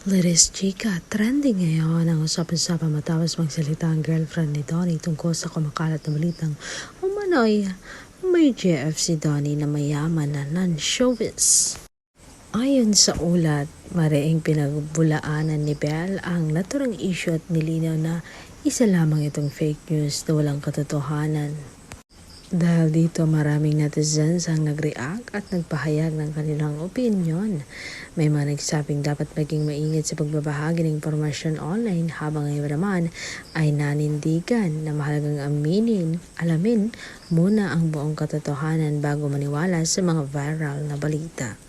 Latest chika, trending ngayon ang usap-usapan matapos magsalita ang girlfriend ni Donnie tungkol sa kumakalat na balitang umano'y may GF si Donnie na mayaman na non-showbiz. Ayon sa ulat, mareing pinagbulaanan ni Belle ang naturang issue at nilinaw na isa lamang itong fake news na walang katotohanan. Dahil dito maraming netizens ang nag-react at nagpahayag ng kanilang opinion. May mga nagsabing dapat maging maingat sa pagbabahagi ng impormasyon online, habang ngayon naman ay nanindigan na mahalagang alamin muna ang buong katotohanan bago maniwala sa mga viral na balita.